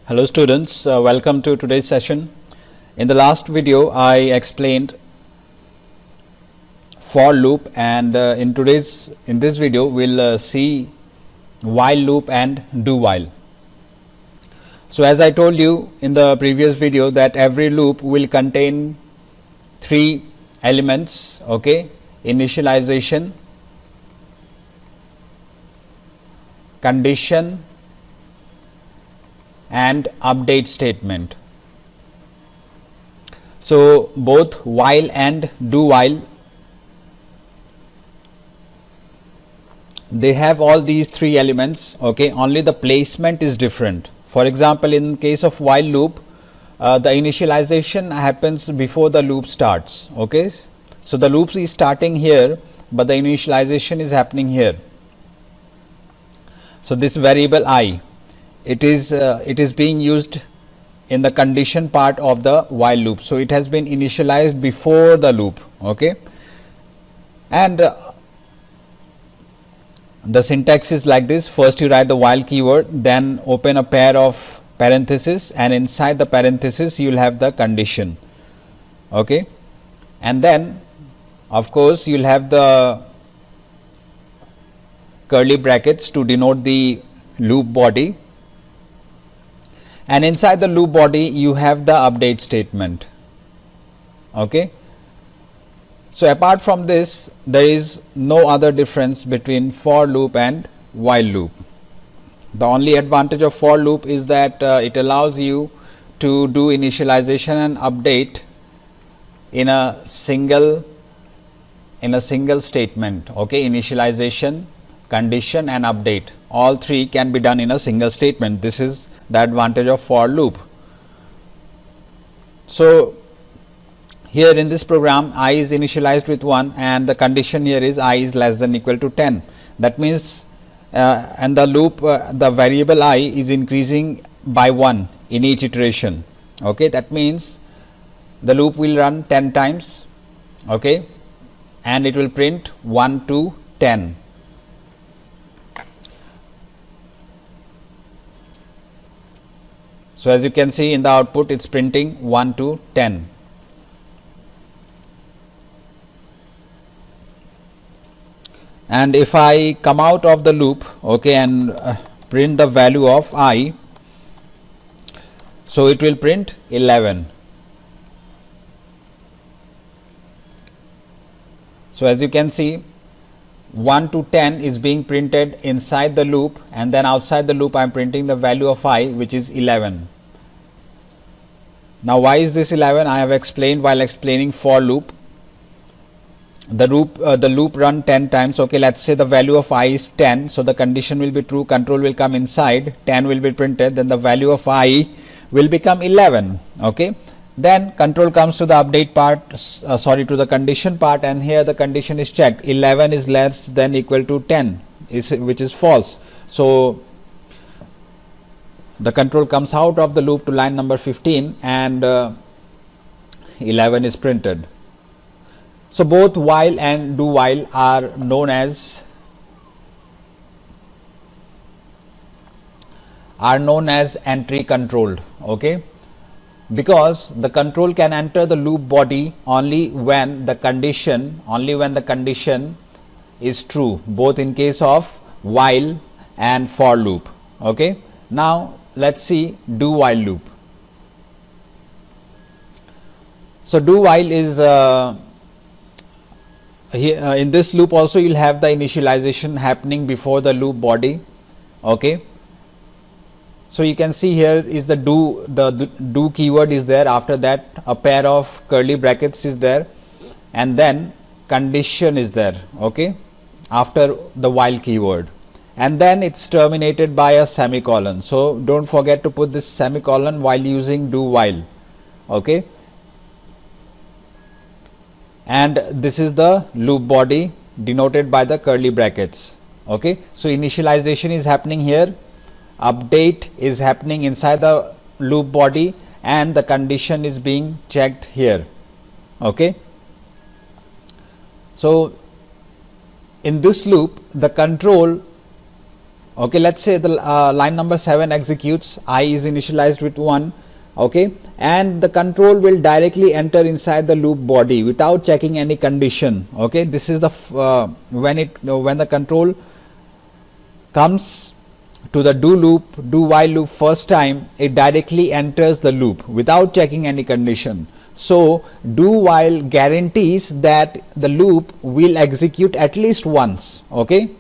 Hello students, welcome to today's session. In the last video I explained for loop, and in this video we'll see while loop and do while. So as I told you in the previous video that every loop will contain three elements, okay? Initialization, condition and update statement. So both while and do while, they have all these three elements, okay? Only the placement is different. For example, in case of while loop, the initialization happens before the loop starts, okay? So the loop is starting here, but the initialization is happening here. So this variable I, it is being used in the condition part of the while loop. So it has been initialized before the loop, okay? And the syntax is like this: first you write the while keyword, then open a pair of parentheses, and inside the parentheses you will have the condition, okay? And then of course you will have the curly brackets to denote the loop body, and inside the loop body you have the update statement, okay? So apart from this, there is no other difference between for loop and while loop. The only advantage of for loop is that it allows you to do initialization and update in a single statement, okay? Initialization, condition and update, all three can be done in a single statement. This is the advantage of for loop. So here in this program, I is initialized with 1 and the condition here is I is less than equal to 10. That means and the loop, the variable I is increasing by 1 in each iteration, okay? That means the loop will run 10 times, okay, and it will print 1 to 10. So as you can see in the output, it's printing 1 to 10. And if I come out of the loop, okay, and print the value of I, so it will print 11. So as you can see, 1 to 10 is being printed inside the loop, and then outside the loop I am printing the value of I, which is 11. Now why is this 11? I have explained while explaining for loop. The loop run 10 times, okay? Let's say the value of I is 10, so the condition will be true, control will come inside, 10 will be printed, then the value of I will become 11, okay? Then control comes to the update part, to the condition part, and here the condition is checked. 11 is less than equal to 10, which is false. So the control comes out of the loop to line number 15 and 11 is printed. So both while and do while are known as entry controlled, okay? Because the control can enter the loop body only when the condition is true, both in case of while and for loop, okay? Now let's see do while loop. So do while is here in this loop also you will have the initialization happening before the loop body, okay? So you can see here is the do keyword is there, after that a pair of curly brackets is there, and then condition is there, okay, after the while keyword, and then it's terminated by a semicolon. So don't forget to put this semicolon while using do while, okay? And this is the loop body denoted by the curly brackets, okay? So initialization is happening here, update is happening inside the loop body, and the condition is being checked here, okay? So in this loop the control Okay, let's say the line number 7 executes, I is initialized with 1, okay, and the control will directly enter inside the loop body without checking any condition. Okay, this is the when the control comes to the do while loop first time, it directly enters the loop without checking any condition. So do while guarantees that the loop will execute at least once. Okay,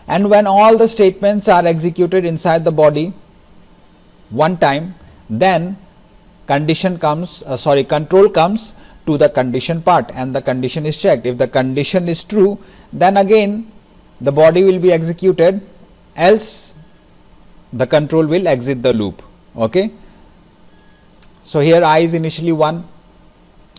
and when all the statements are executed inside the body one time, then control comes to the condition part and the condition is checked. If the condition is true, then again the body will be executed, else the control will exit the loop. Okay, so here I is initially 1,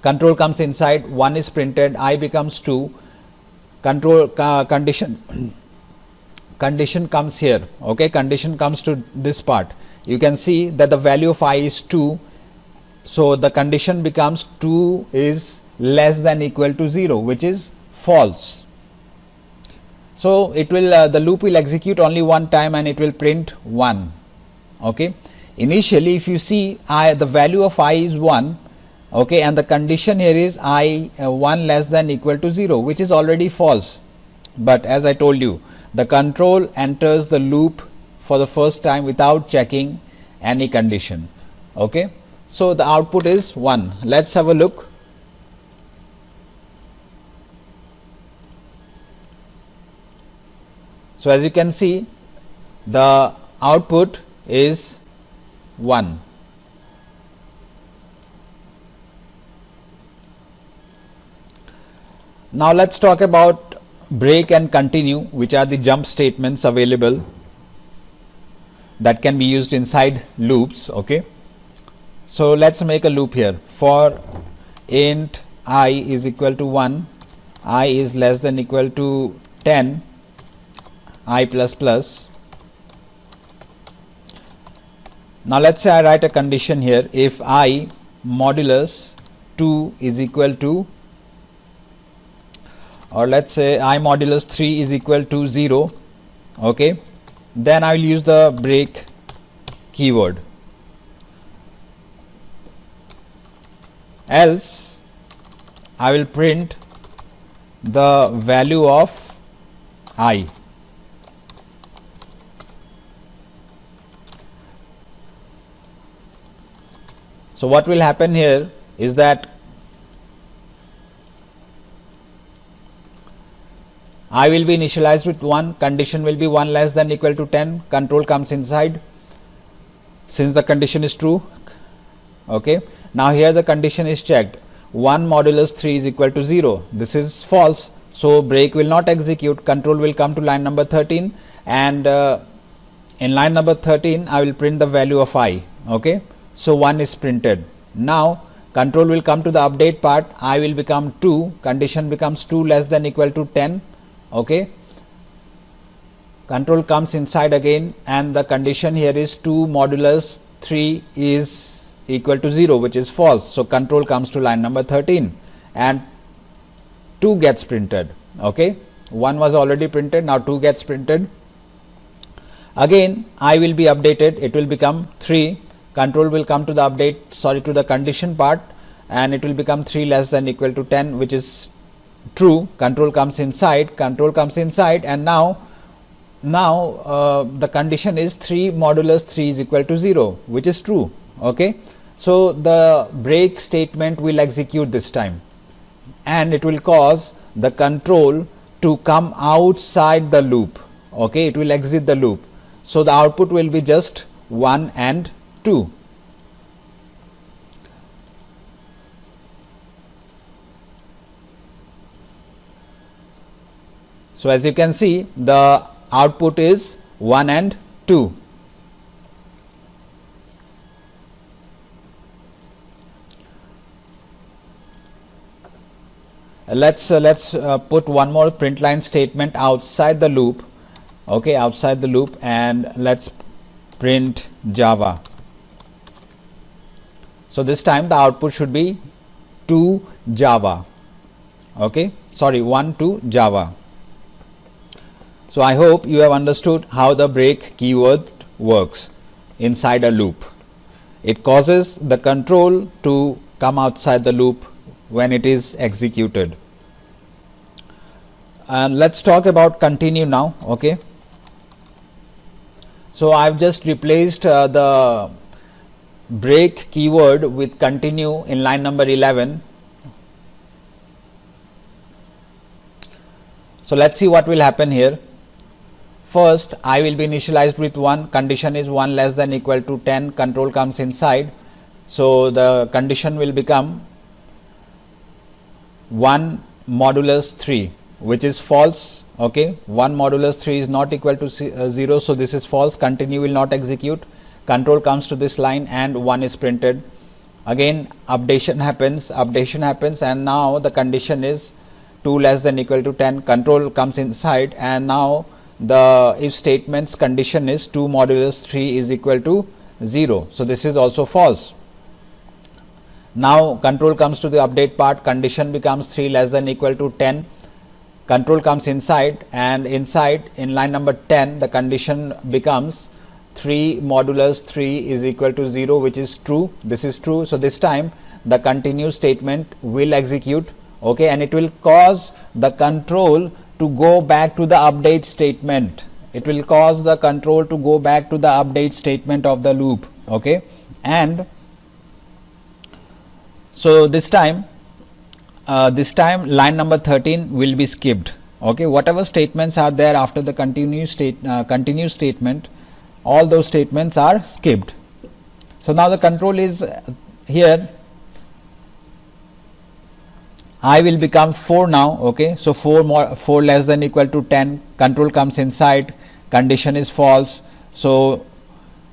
control comes inside, 1 is printed, I becomes 2, control condition comes here. Okay, condition comes to this part. You can see that the value of I is 2, so the condition becomes 2 is less than equal to 0, which is false. So it will the loop will execute only one time and it will print 1. Okay, initially if you see the value of I is 1, okay, and the condition here is I 1 less than equal to 0, which is already false. But as I told you, the control enters the loop for the first time without checking any condition. Okay, so the output is 1. Let's have a look. So as you can see, the output is 1. Now let's talk about break and continue, which are the jump statements available that can be used inside loops. Okay, so let's make a loop here. For int I is equal to 1, I is less than equal to 10, I plus plus. Now let's say I write a condition here. If I modulus 2 is equal to, or let's say I modulus 3 is equal to 0, okay, then I will use the break keyword. Else I will print the value of I. So what will happen here is that I will be initialized with 1, condition will be 1 less than equal to 10, control comes inside since the condition is true. Okay, now here the condition is checked, 1 modulus 3 is equal to 0, this is false, so break will not execute, control will come to line number 13, and in line number 13 I will print the value of I. Okay, so 1 is printed. Now control will come to the update part, I will become 2, condition becomes 2 less than equal to 10. Okay, control comes inside again and the condition here is 2 modulus 3 is equal to 0, which is false. So control comes to line number 13 and 2 gets printed. Okay, 1 was already printed, now 2 gets printed. Again I will be updated, it will become 3, control will come to the to the condition part and it will become 3 less than equal to 10, which is true, control comes inside, and now the condition is 3 modulus 3 is equal to 0, which is true. Okay, so the break statement will execute this time and it will cause the control to come outside the loop. Okay, it will exit the loop, so the output will be just 1 and 2. So as you can see, the output is 1 and 2. Let's put one more print line statement outside the loop. Okay, outside the loop, and let's print Java. So this time the output should be 2 Java. Okay, sorry, 1 to Java. So I hope you have understood how the break keyword works inside a loop. It causes the control to come outside the loop when it is executed. And let's talk about continue now. Okay, so I've just replaced the break keyword with continue in line number 11. So let's see what will happen here. First, I will be initialized with 1, condition is 1 less than equal to 10, control comes inside. So the condition will become 1 modulus 3, which is false. Okay, 1 modulus 3 is not equal to 0, so this is false, continue will not execute, control comes to this line and 1 is printed. Again updation happens and now the condition is 2 less than equal to 10, control comes inside and now the if statement's condition is 2 modulus 3 is equal to 0. So this is also false. Now control comes to the update part, condition becomes 3 less than equal to 10, control comes inside and inside in line number 10 the condition becomes 3 modulus 3 is equal to 0, which is true. This is true. So this time the continue statement will execute. Okay, and it will cause the control to go back to the update statement. It will cause the control to go back to the update statement of the loop. Okay, and so this time line number 13 will be skipped. Okay, whatever statements are there after the continue statement, all those statements are skipped. So now the control is here. I will become 4 now. Okay, so 4 less than equal to 10, control comes inside, condition is false. So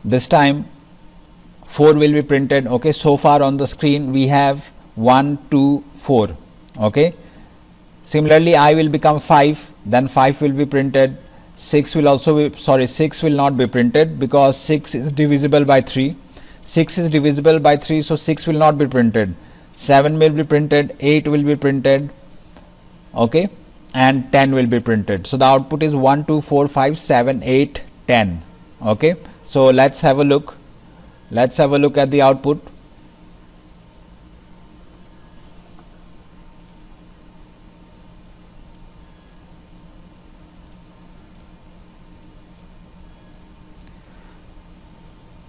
this time 4 will be printed. Okay, so far on the screen we have 1, 2, 4. Okay, similarly I will become 5, then 5 will be printed. 6 will also be, 6 will not be printed because 6 is divisible by 3. 6 is divisible by 3, so 6 will not be printed. 7 will be printed, 8 will be printed, okay, and 10 will be printed. So the output is 1, 2, 4, 5, 7, 8, 10. Okay, so let's have a look. Let's have a look at the output.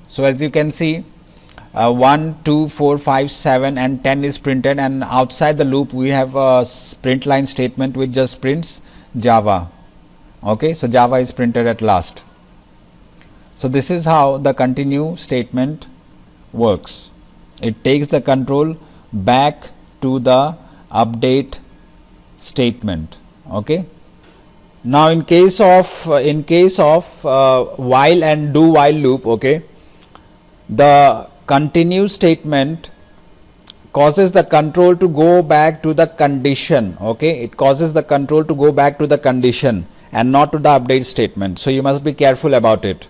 So as you can see, 1, 2, 4, 5, 7 and 10 is printed, and outside the loop we have a print line statement which just prints Java. Okay, so Java is printed at last. So this is how the continue statement works. It takes the control back to the update statement. Okay. Now in case of while and do while loop, okay, the continue statement causes the control to go back to the condition. Okay, it causes the control to go back to the condition and not to the update statement. So you must be careful about it.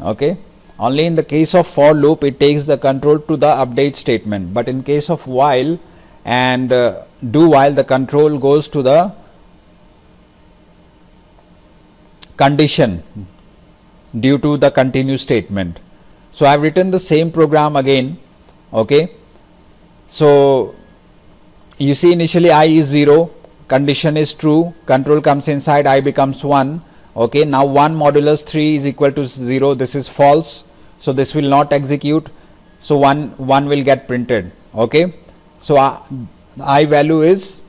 Okay, only in the case of for loop it takes the control to the update statement, but in case of while and do while, the control goes to the condition due to the continue statement. So I have written the same program again. Okay, so you see initially I is 0, condition is true, control comes inside, I becomes 1. Okay, now 1 modulus 3 is equal to 0, this is false, so this will not execute, so 1 will get printed. Okay, so I value is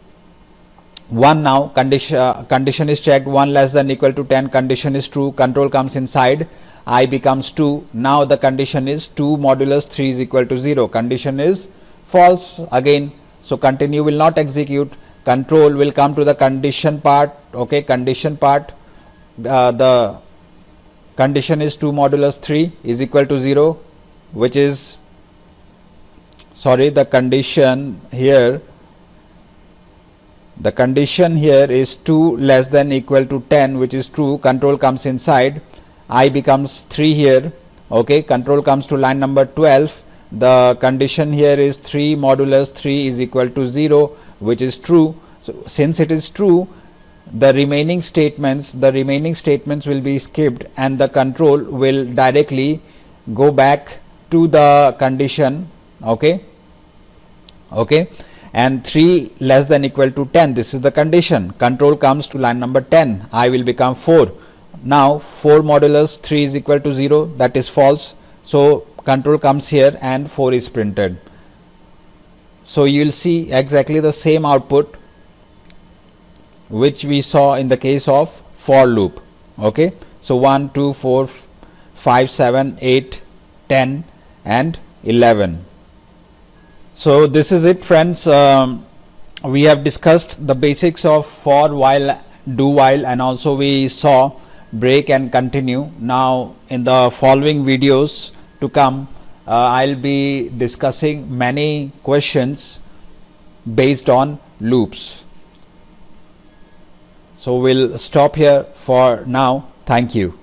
1 now, condition is checked, 1 less than equal to 10, condition is true, control comes inside, I becomes 2, now the condition is 2 modulus 3 is equal to 0, condition is false again, so continue will not execute, control will come to the condition part. Okay, condition part, the condition is 2 modulus 3 is equal to 0, which is the condition here is 2 less than equal to 10, which is true, control comes inside, I becomes 3 here. Okay, control comes to line number 12, the condition here is 3 modulus 3 is equal to 0, which is true. So since it is true, the remaining statements will be skipped, and the control will directly go back to the condition. Okay, and 3 less than equal to 10, this is the condition. Control comes to line number 10, I will become 4. Now 4 modulus 3 is equal to 0, that is false, so control comes here and 4 is printed. So you will see exactly the same output which we saw in the case of for loop. Okay, so 1 2 4 5 7 8 10 and 11. So this is it, friends. We have discussed the basics of for, while, do while, and also we saw break and continue. Now in the following videos to come, I'll be discussing many questions based on loops. So we'll stop here for now. Thank you.